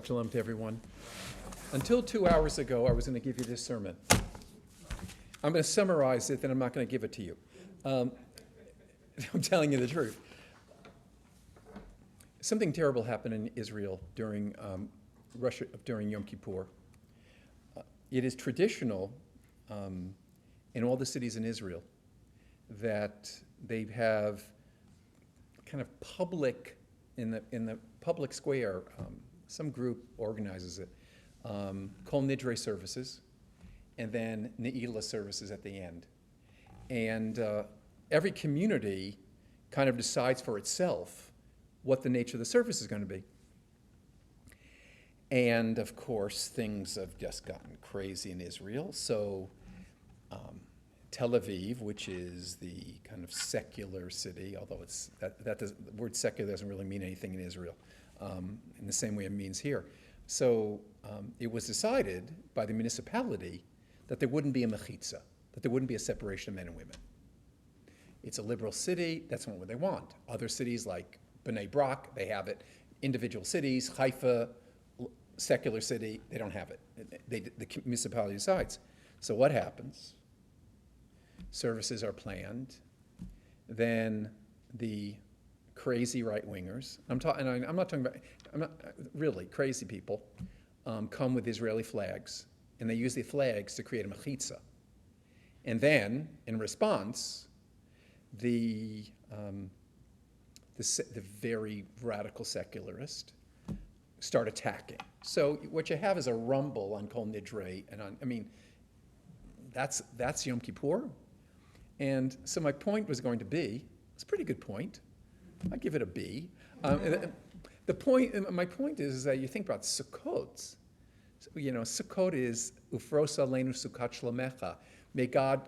Shalom to everyone. Until 2 hours ago, I was going to give you this sermon. I'm going to summarize it, then I'm not going to give it to you. I'm telling you the truth. Something terrible happened in Israel during Yom Kippur. It is traditional in all the cities in Israel that they have kind of public, in the public square, some group organizes it, Kol Nidre services, and then Ne'ilah services at the end. And every community kind of decides for itself what the nature of the service is going to be. And of course, things have just gotten crazy in Israel. So Tel Aviv, which is the kind of secular city, although the word secular doesn't really mean anything in Israel, in the same way it means here. So it was decided by the municipality that there wouldn't be a mechitza, that there wouldn't be a separation of men and women. It's a liberal city, that's not what they want. Other cities like Bnei Brak, they have it. Individual cities, Haifa, secular city, they don't have it. The municipality decides. So what happens? Services are planned. Then the crazy right-wingers, I'm not talking about really crazy people, come with Israeli flags, and they use the flags to create a mechitza. And then, in response, the very radical secularists start attacking. So what you have is a rumble on Kol Nidre, and that's Yom Kippur. And so my point was going to be, it's a pretty good point. I give it a B. My point is that you think about Sukkot. Sukkot is Ufrosa Leinu Sukkot Shlomecha. May God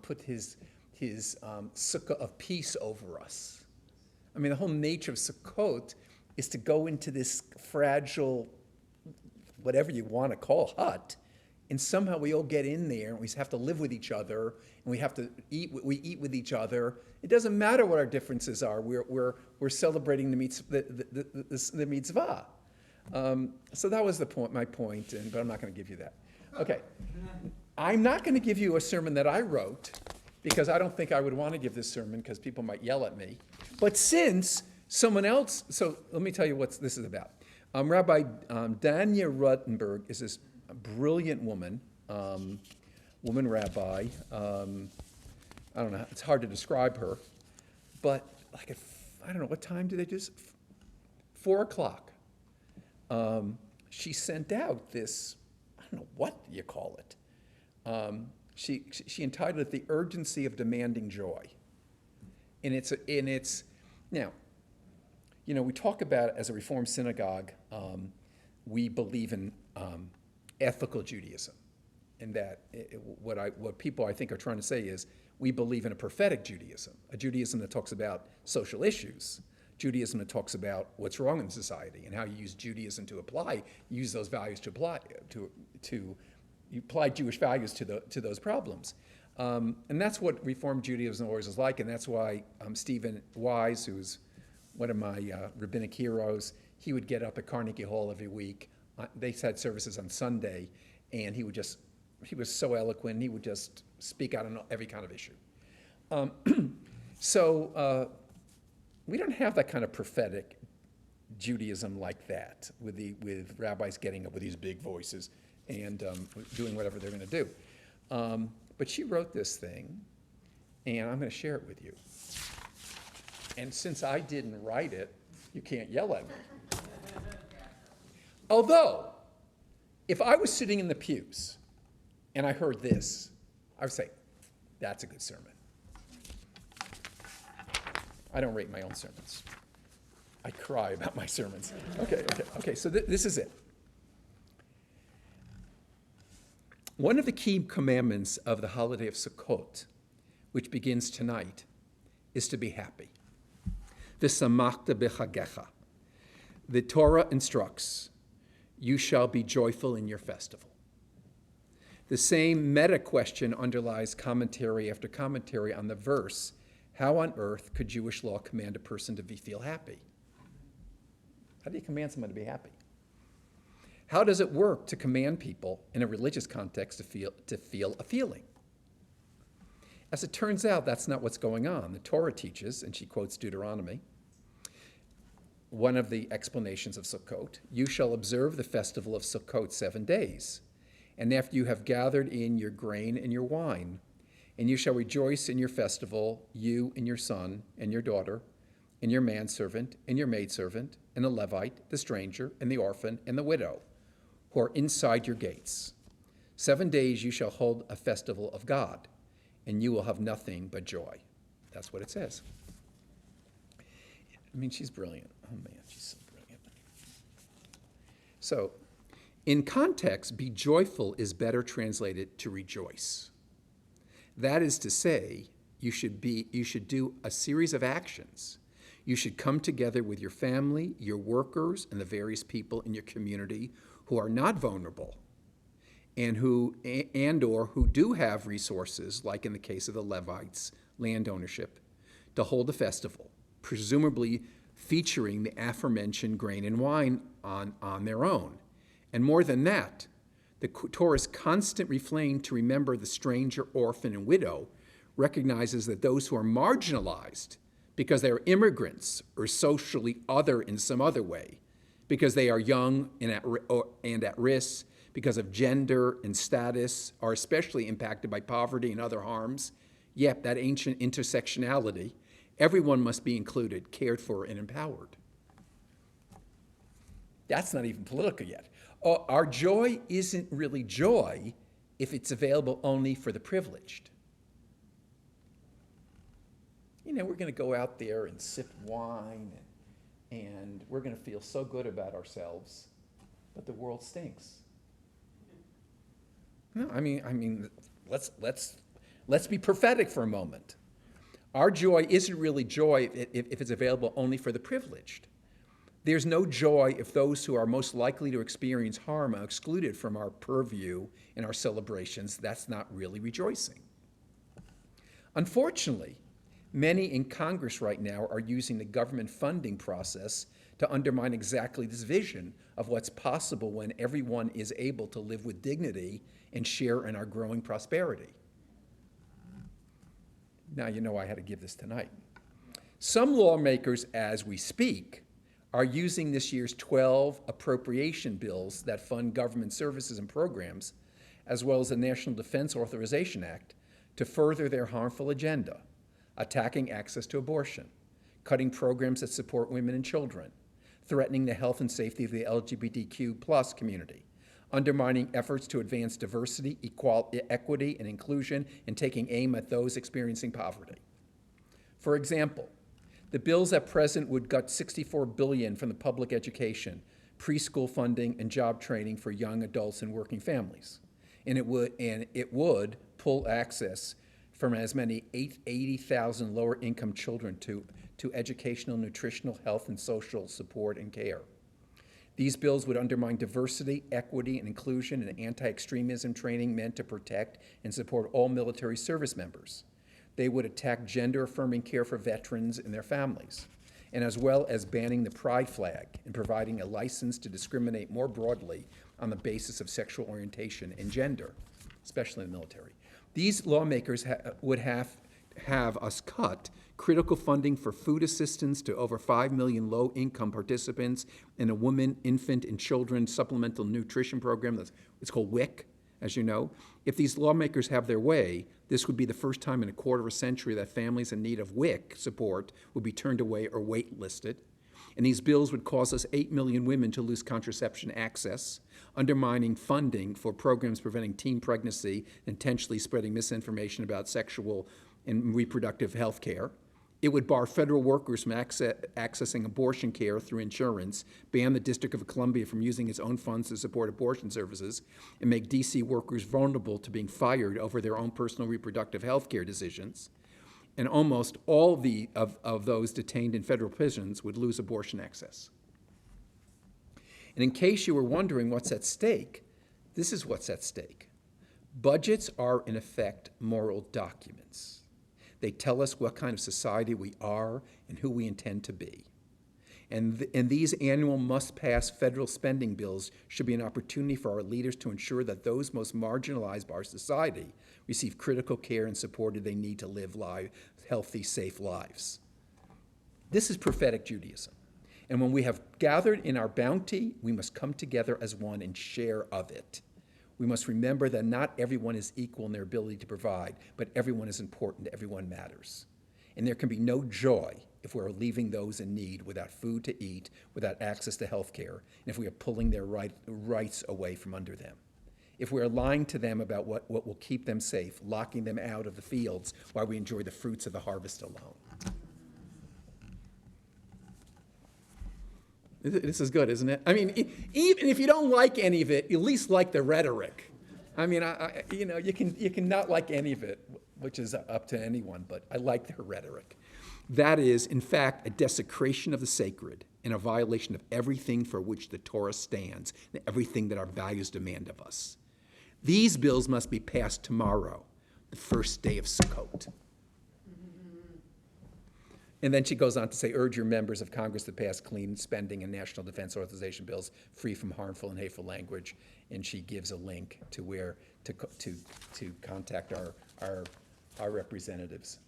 put his sukkah of peace over us. The whole nature of Sukkot is to go into this fragile, whatever you want to call, hut, and somehow we all get in there, and we have to live with each other, and we have to eat. We eat with each other. It doesn't matter what our differences are. We're celebrating the mitzvah. So that was my point, but I'm not going to give you that. Okay, I'm not going to give you a sermon that I wrote because I don't think I would want to give this sermon because people might yell at me. But since someone else, so let me tell you what this is about. Rabbi Danya Ruttenberg is this brilliant woman rabbi. I don't know, it's hard to describe her, but I don't know, what time did they do this? 4 o'clock. She sent out this, I don't know what you call it. She entitled it "The Urgency of Demanding Joy," and it's now, we talk about as a Reform synagogue, we believe in ethical Judaism, and that what people I think are trying to say is we believe in a prophetic Judaism, a Judaism that talks about social issues, Judaism that talks about what's wrong in society and how you use Judaism to use those values to apply you apply Jewish values to those problems, and that's what Reform Judaism always is like, and that's why Stephen Wise, who's one of my rabbinic heroes, he would get up at Carnegie Hall every week. They had services on Sunday, and he was so eloquent, he would just speak out on every kind of issue. So we don't have that kind of prophetic Judaism like that, with rabbis getting up with these big voices and doing whatever they're going to do. But she wrote this thing, and I'm going to share it with you. And since I didn't write it, you can't yell at me. Although, if I was sitting in the pews and I heard this, I would say, that's a good sermon. I don't rate my own sermons. I cry about my sermons. Okay, so this is it. One of the key commandments of the holiday of Sukkot, which begins tonight, is to be happy. V'samachta b'chagecha. The Torah instructs, you shall be joyful in your festival. The same meta question underlies commentary after commentary on the verse, how on earth could Jewish law command a person to feel happy? How do you command someone to be happy? How does it work to command people in a religious context to feel a feeling? As it turns out, that's not what's going on. The Torah teaches, and she quotes Deuteronomy, one of the explanations of Sukkot, you shall observe the festival of Sukkot 7 days, and after you have gathered in your grain and your wine, and you shall rejoice in your festival, you and your son and your daughter, and your manservant and your maidservant, and the Levite, the stranger, and the orphan, and the widow, who are inside your gates. 7 days you shall hold a festival of God, and you will have nothing but joy. That's what it says. I mean, she's brilliant. Oh man, she's so brilliant. So, in context, be joyful is better translated to rejoice. That is to say, you should do a series of actions. You should come together with your family, your workers, and the various people in your community who are not vulnerable and who do have resources, like in the case of the Levites, land ownership, to hold a festival, presumably featuring the aforementioned grain and wine on their own. And more than that, the Torah's constant refrain to remember the stranger, orphan, and widow recognizes that those who are marginalized because they are immigrants or socially other in some other way, because they are young and at risk, because of gender and status, are especially impacted by poverty and other harms. Yep, that ancient intersectionality, everyone must be included, cared for, and empowered. That's not even political yet. Our joy isn't really joy if it's available only for the privileged. You know, we're going to go out there and sip wine, and we're going to feel so good about ourselves, but the world stinks. No, I mean, let's be prophetic for a moment. Our joy isn't really joy if it's available only for the privileged. There's no joy if those who are most likely to experience harm are excluded from our purview in our celebrations. That's not really rejoicing. Unfortunately, many in Congress right now are using the government funding process to undermine exactly this vision of what's possible when everyone is able to live with dignity and share in our growing prosperity. Now you know I had to give this tonight. Some lawmakers, as we speak, are using this year's 12 appropriation bills that fund government services and programs, as well as the National Defense Authorization Act, to further their harmful agenda, attacking access to abortion, cutting programs that support women and children, threatening the health and safety of the LGBTQ+ community, undermining efforts to advance diversity, equity, and inclusion, and taking aim at those experiencing poverty. For example, the bills at present would gut $64 billion from the public education, preschool funding, and job training for young adults and working families. And it would pull access from as many 80,000 lower income children to educational, nutritional, health, and social support and care. These bills would undermine diversity, equity, and inclusion and anti-extremism training meant to protect and support all military service members. They would attack gender-affirming care for veterans and their families, and as well as banning the pride flag and providing a license to discriminate more broadly on the basis of sexual orientation and gender, especially in the military. These lawmakers would have us cut critical funding for food assistance to over 5 million low-income participants in a women, infant, and children supplemental nutrition program. It's called WIC, as you know. If these lawmakers have their way, this would be the first time in a quarter of a century that families in need of WIC support would be turned away or waitlisted. And these bills would cause us 8 million women to lose contraception access, undermining funding for programs preventing teen pregnancy, intentionally spreading misinformation about sexual and reproductive health care. It would bar federal workers from accessing abortion care through insurance, ban the District of Columbia from using its own funds to support abortion services, and make D.C. workers vulnerable to being fired over their own personal reproductive health care decisions. And almost all of those detained in federal prisons would lose abortion access. And in case you were wondering what's at stake, this is what's at stake. Budgets are, in effect, moral documents. They tell us what kind of society we are and who we intend to be. And these annual must-pass federal spending bills should be an opportunity for our leaders to ensure that those most marginalized by our society receive critical care and support they need to live healthy, safe lives. This is prophetic Judaism. And when we have gathered in our bounty, we must come together as one and share of it. We must remember that not everyone is equal in their ability to provide, but everyone is important, everyone matters. And there can be no joy if we're leaving those in need without food to eat, without access to health care, and if we are pulling their rights away from under them. If we are lying to them about what will keep them safe, locking them out of the fields while we enjoy the fruits of the harvest alone. This is good, isn't it? I mean, even if you don't like any of it, at least like the rhetoric. I mean, you can not like any of it, which is up to anyone, but I like their rhetoric. That is, in fact, a desecration of the sacred and a violation of everything for which the Torah stands and everything that our values demand of us. These bills must be passed tomorrow, the first day of Sukkot. And then she goes on to say, urge your members of Congress to pass clean spending and national defense authorization bills free from harmful and hateful language. And she gives a link to where to contact our representatives.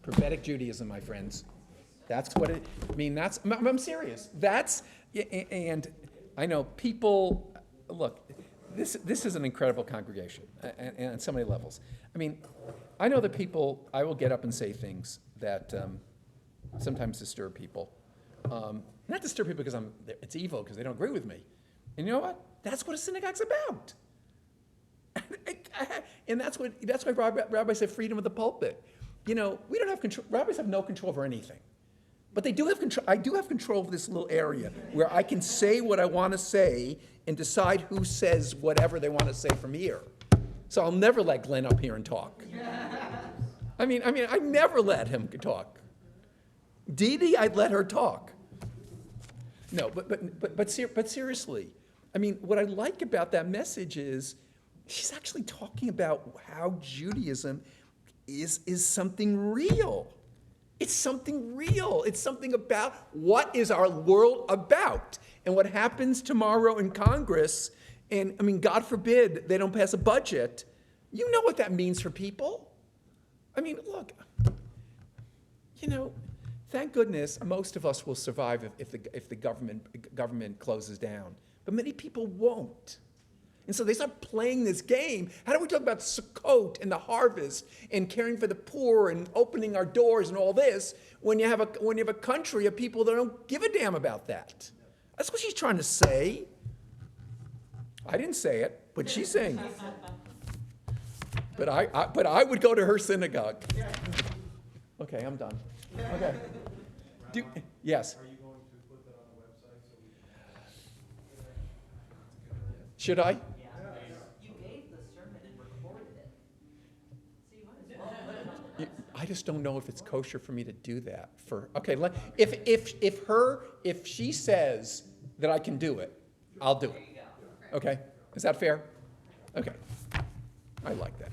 Prophetic Judaism, my friends. That's what it, I mean, that's, I'm serious. That's, and I know people, look, this is an incredible congregation and on so many levels. I mean, I know that people, I will get up and say things that sometimes disturb people. Not disturb people because it's evil, because they don't agree with me. And you know what? That's what a synagogue's about. And that's why rabbis have freedom of the pulpit. You know, we don't have control, rabbis have no control over anything. But they do have control, I do have control of this little area where I can say what I want to say and decide who says whatever they want to say from here. So I'll never let Glenn up here and talk. I mean, I never let him talk. Dee Dee, I'd let her talk. No, but seriously, I mean, what I like about that message is she's actually talking about how Judaism is something real. It's something real. It's something about what is our world about. And what happens tomorrow in Congress, and I mean, God forbid they don't pass a budget, you know what that means for people. I mean, look, you know, thank goodness most of us will survive if the government closes down. But many people won't. And so they start playing this game. How do we talk about Sukkot and the harvest and caring for the poor and opening our doors and all this when you have a country of people that don't give a damn about that? That's what she's trying to say. I didn't say it, but she's saying it. But I would go to her synagogue. Okay, I'm done. Okay. Yes. Are you going to put that on the website so we can? Should I? You gave the sermon and recorded it. So you might as well put it on the website. I just don't know if it's kosher for me to do that. Okay, if she says that I can do it, I'll do it. There you go. Okay, is that fair? Okay, I like that.